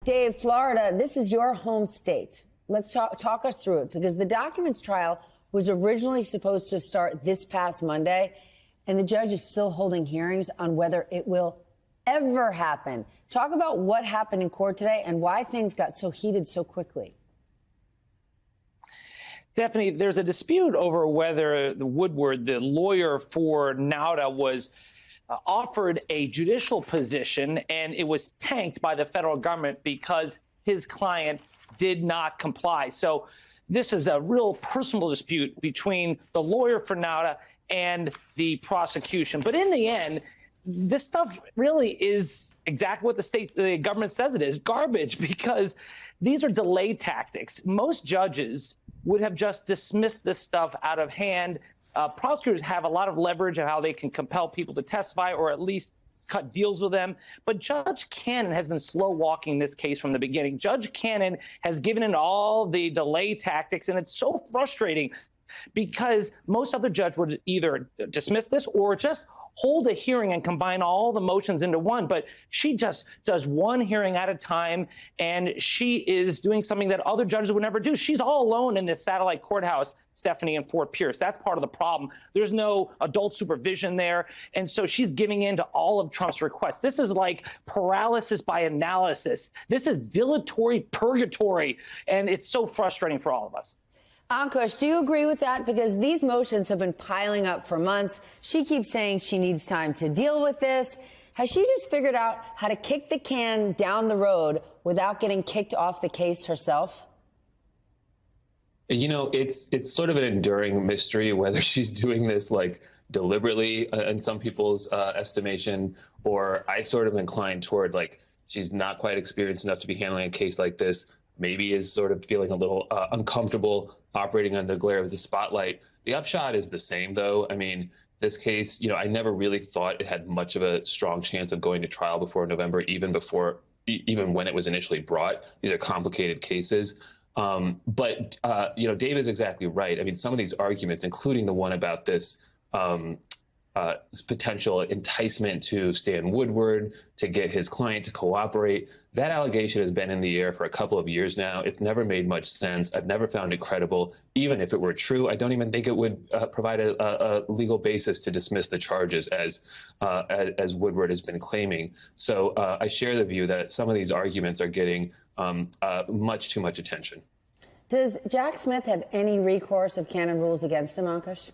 Dave, Florida, this is your home state. Let's talk us through it, because the documents trial was originally supposed to start this past Monday, and the judge is still holding hearings on whether it will ever happen. Talk about what happened in court today and why things got so heated so quickly. Stephanie, there's a dispute over whether Woodward, the lawyer for Nauta, was offered a judicial position, and it was tanked by the federal government because his client did not comply. So this is a real personal dispute between the lawyer for Nauta and the prosecution. But in the end, this stuff really is exactly what the government says it is, garbage, because these are delay tactics. Most judges would have just dismissed this stuff out of hand. Prosecutors have a lot of leverage of how they can compel people to testify or at least cut deals with them. But Judge Cannon has been slow walking this case from the beginning. Judge Cannon has given in all the delay tactics, and it's so frustrating because most other judges would either dismiss this or just hold a hearing and combine all the motions into one. But she just does one hearing at a time, and she is doing something that other judges would never do. She's all alone in this satellite courthouse, Stephanie, in Fort Pierce. That's part of the problem. There's no adult supervision there. And so she's giving in to all of Trump's requests. This is like paralysis by analysis. This is dilatory purgatory. And it's so frustrating for all of us. Ankush, do you agree with that? Because these motions have been piling up for months. She keeps saying she needs time to deal with this. Has she just figured out how to kick the can down the road without getting kicked off the case herself? You know, it's sort of an enduring mystery whether she's doing this like deliberately in some people's estimation, or I sort of incline toward like she's not quite experienced enough to be handling a case like this. Maybe is sort of feeling a little uncomfortable operating under the glare of the spotlight. The upshot is the same, though. I mean, this case, you know, I never really thought it had much of a strong chance of going to trial before November, even when it was initially brought. These are complicated cases. But you know, Dave is exactly right. I mean, some of these arguments, including the one about this potential enticement to Stan Woodward to get his client to cooperate. That allegation has been in the air for a couple of years now. It's never made much sense. I've never found it credible. Even if it were true, I don't even think it would provide a legal basis to dismiss the charges as Woodward has been claiming. So I share the view that some of these arguments are getting much too much attention. Does Jack Smith have any recourse if Cannon rules against him, Ankush?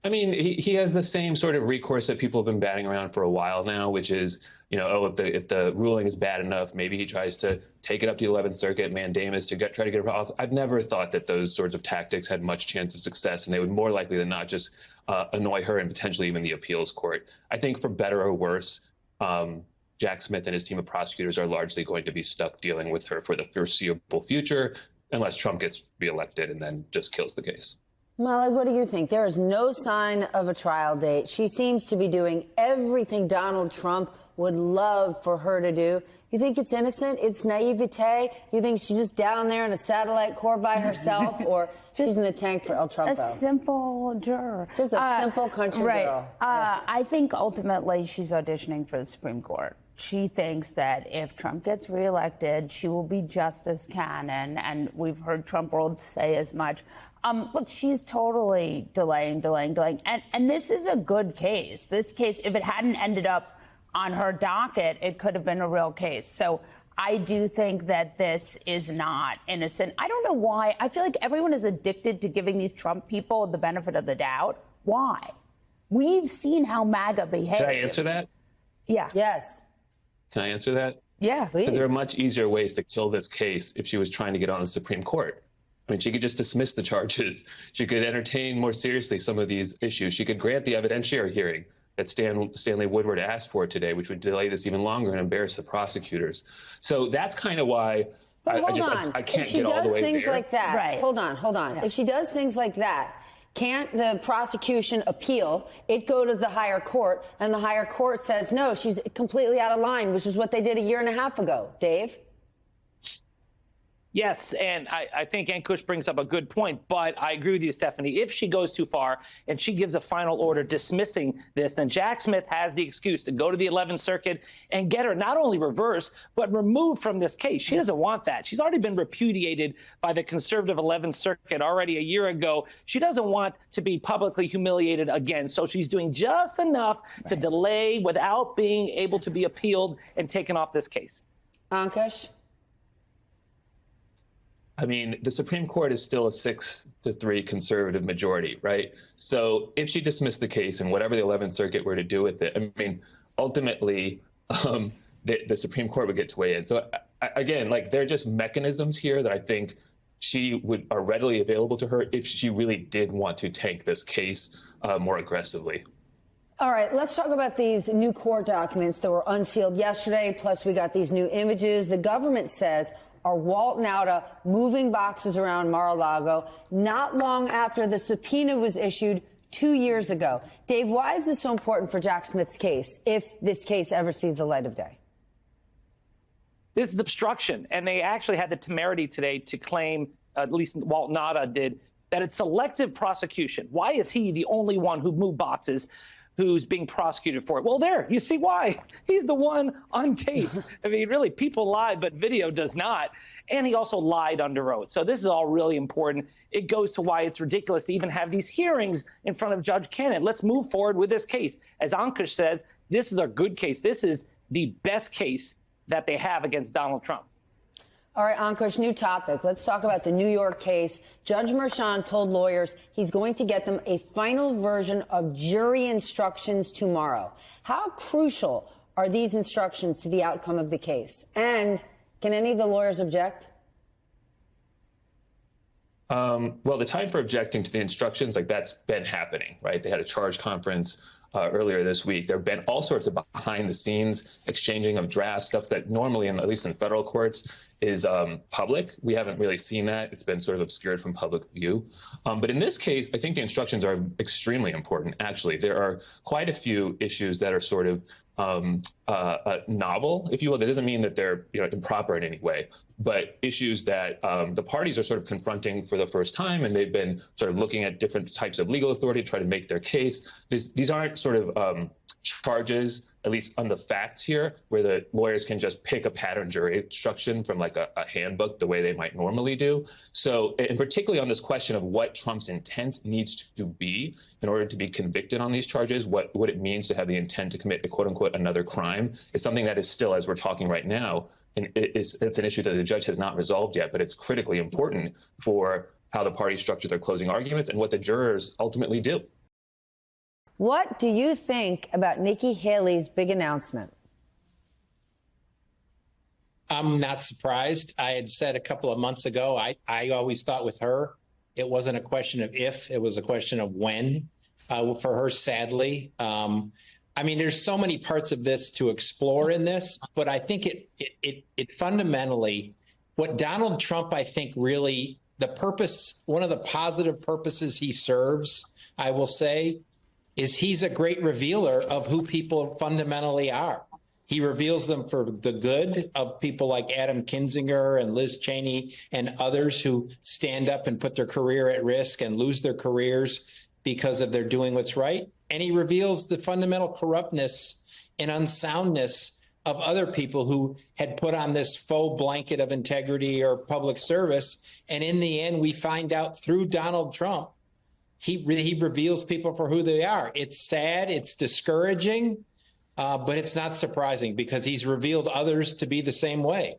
I mean, he has the same sort of recourse that people have been batting around for a while now, which is, you know, oh, if the ruling is bad enough, maybe he tries to take it up to the 11th Circuit, mandamus, to try to get it off. I've never thought that those sorts of tactics had much chance of success, and they would more likely than not just annoy her and potentially even the appeals court. I think for better or worse, Jack Smith and his team of prosecutors are largely going to be stuck dealing with her for the foreseeable future, unless Trump gets reelected and then just kills the case. Molly, what do you think? There is no sign of a trial date. She seems to be doing everything Donald Trump would love for her to do. You think it's innocent? It's naivete? You think she's just down there in a satellite court by herself, or she's in the tank for El Trumpo? A simple juror. Just a simple country girl. I think ultimately she's auditioning for the Supreme Court. She thinks that if Trump gets reelected, she will be Justice Cannon, and we've heard Trump world say as much. Look, she's totally delaying. And this is a good case. This case, if it hadn't ended up on her docket, it could have been a real case. So I do think that this is not innocent. I don't know why. I feel like everyone is addicted to giving these Trump people the benefit of the doubt. Why? We've seen how MAGA behaves. Should I answer that? Yeah. Yes. Can I answer that? Yeah, please. Because there are much easier ways to kill this case if she was trying to get on the Supreme Court. I mean, she could just dismiss the charges. She could entertain more seriously some of these issues. She could grant the evidentiary hearing that Stanley Woodward asked for today, which would delay this even longer and embarrass the prosecutors. So that's kind of why I can't get all the way there. If she does things like that, right. Hold on. Yeah. If she does things like that, can't the prosecution appeal? It go to the higher court, and the higher court says, no, she's completely out of line, which is what they did a year and a half ago. Dave? Yes, and I think Ankush brings up a good point, but I agree with you, Stephanie. If she goes too far and she gives a final order dismissing this, then Jack Smith has the excuse to go to the 11th Circuit and get her not only reversed, but removed from this case. She doesn't want that. She's already been repudiated by the conservative 11th Circuit already a year ago. She doesn't want to be publicly humiliated again, so she's doing just enough to delay without being able to be appealed and taken off this case. Ankush? I mean, the Supreme Court is still a 6-3 conservative majority, right? So if she dismissed the case and whatever the 11th Circuit were to do with it, I mean, ultimately, the Supreme Court would get to weigh in. So again, like, there are just mechanisms here that I think are readily available to her if she really did want to tank this case more aggressively. All right, let's talk about these new court documents that were unsealed yesterday. Plus, we got these new images. The government says are Walt Nauta moving boxes around Mar-a-Lago not long after the subpoena was issued 2 years ago. Dave, why is this so important for Jack Smith's case, if this case ever sees the light of day? This is obstruction, and they actually had the temerity today to claim, at least Walt Nauta did, that it's selective prosecution. Why is he the only one who moved boxes who's being prosecuted for it? Well, there, you see why. He's the one on tape. I mean, really, people lie, but video does not. And he also lied under oath. So this is all really important. It goes to why it's ridiculous to even have these hearings in front of Judge Cannon. Let's move forward with this case. As Ankush says, this is a good case. This is the best case that they have against Donald Trump. All right, Ankush, new topic. Let's talk about the New York case. Judge Merchan told lawyers he's going to get them a final version of jury instructions tomorrow. How crucial are these instructions to the outcome of the case? And can any of the lawyers object? Well, the time for objecting to the instructions, like, that's been happening, right? They had a charge conference earlier this week. There have been all sorts of behind the scenes exchanging of drafts, stuff that normally, at least in federal courts, is public. We haven't really seen that. It's been sort of obscured from public view. But in this case, I think the instructions are extremely important, actually. There are quite a few issues that are sort of novel, if you will. That doesn't mean that they're improper in any way, but issues that the parties are sort of confronting for the first time, and they've been sort of looking at different types of legal authority to try to make their case. These aren't sort of charges, at least on the facts here, where the lawyers can just pick a pattern jury instruction from like a handbook the way they might normally do. So, and particularly on this question of what Trump's intent needs to be in order to be convicted on these charges, what it means to have the intent to commit a quote unquote another crime, is something that is still, as we're talking right now, and it's an issue that the judge has not resolved yet, but it's critically important for how the parties structure their closing arguments and what the jurors ultimately do. What do you think about Nikki Haley's big announcement? I'm not surprised. I had said a couple of months ago, I always thought with her, it wasn't a question of if, it was a question of when, for her, sadly. I mean, there's so many parts of this to explore in this, but I think it fundamentally, what Donald Trump, I think, really, the purpose, one of the positive purposes he serves, I will say, is he's a great revealer of who people fundamentally are. He reveals them for the good of people like Adam Kinzinger and Liz Cheney and others who stand up and put their career at risk and lose their careers because of their doing what's right. And he reveals the fundamental corruptness and unsoundness of other people who had put on this faux blanket of integrity or public service. And in the end, we find out through Donald Trump, he reveals people for who they are. It's sad, it's discouraging, but it's not surprising because he's revealed others to be the same way.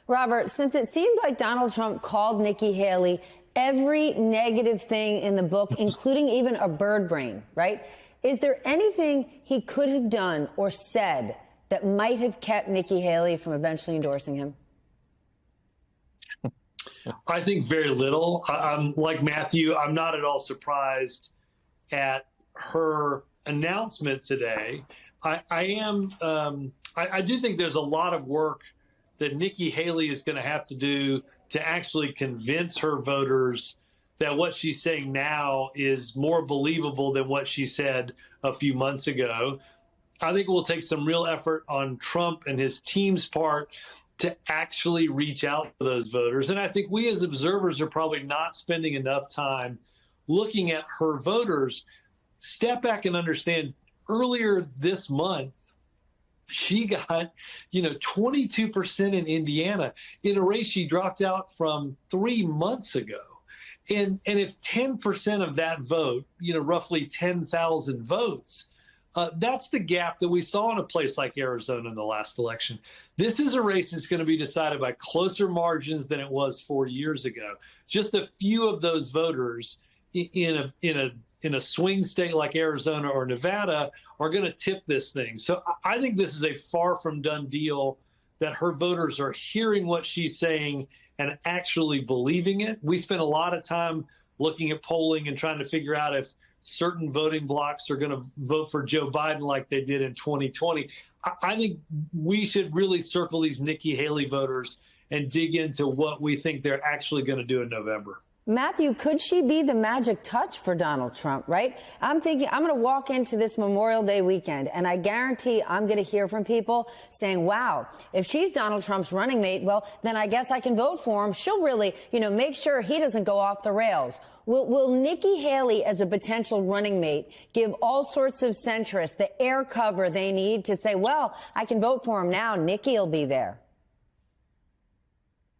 Robert, since it seemed like Donald Trump called Nikki Haley every negative thing in the book, including even a bird brain, right? Is there anything he could have done or said that might have kept Nikki Haley from eventually endorsing him? I think very little. I'm like Matthew. I'm not at all surprised at her announcement today. I do think there's a lot of work that Nikki Haley is going to have to do to actually convince her voters that what she's saying now is more believable than what she said a few months ago. I think it will take some real effort on Trump and his team's part to actually reach out to those voters. And I think we as observers are probably not spending enough time looking at her voters. Step back and understand, earlier this month, she got, 22% in Indiana in a race she dropped out from 3 months ago. And if 10% of that vote, roughly 10,000 votes, that's the gap that we saw in a place like Arizona in the last election. This is a race that's going to be decided by closer margins than it was 4 years ago. Just a few of those voters in a swing state like Arizona or Nevada are going to tip this thing. So I think this is a far from done deal, that her voters are hearing what she's saying and actually believing it. We spent a lot of time looking at polling and trying to figure out if certain voting blocks are going to vote for Joe Biden like they did in 2020. I think we should really circle these Nikki Haley voters and dig into what we think they're actually going to do in November. Matthew, could she be the magic touch for Donald Trump, right? I'm thinking I'm going to walk into this Memorial Day weekend, and I guarantee I'm going to hear from people saying, wow, if she's Donald Trump's running mate, well, then I guess I can vote for him. She'll really, make sure he doesn't go off the rails. Will Nikki Haley, as a potential running mate, give all sorts of centrists the air cover they need to say, well, I can vote for him now. Nikki will be there.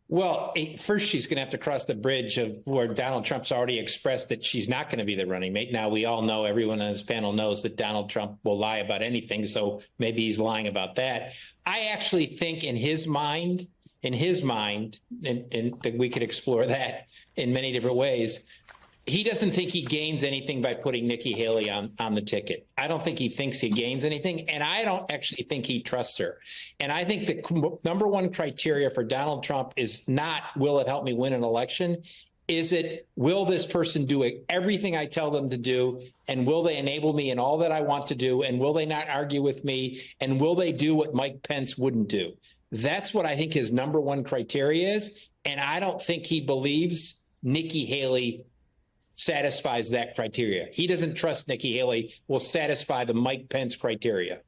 Well, first, she's going to have to cross the bridge of where Donald Trump's already expressed that she's not going to be the running mate. Now, we all know, everyone on this panel knows that Donald Trump will lie about anything. So maybe he's lying about that. I actually think in his mind, and we could explore that in many different ways, he doesn't think he gains anything by putting Nikki Haley on the ticket. I don't think he thinks he gains anything, and I don't actually think he trusts her. And I think the number one criteria for Donald Trump is not, will it help me win an election? Is it, will this person do everything I tell them to do? And will they enable me in all that I want to do? And will they not argue with me? And will they do what Mike Pence wouldn't do? That's what I think his number one criteria is. And I don't think he believes Nikki Haley satisfies that criteria. He doesn't trust Nikki Haley will satisfy the Mike Pence criteria.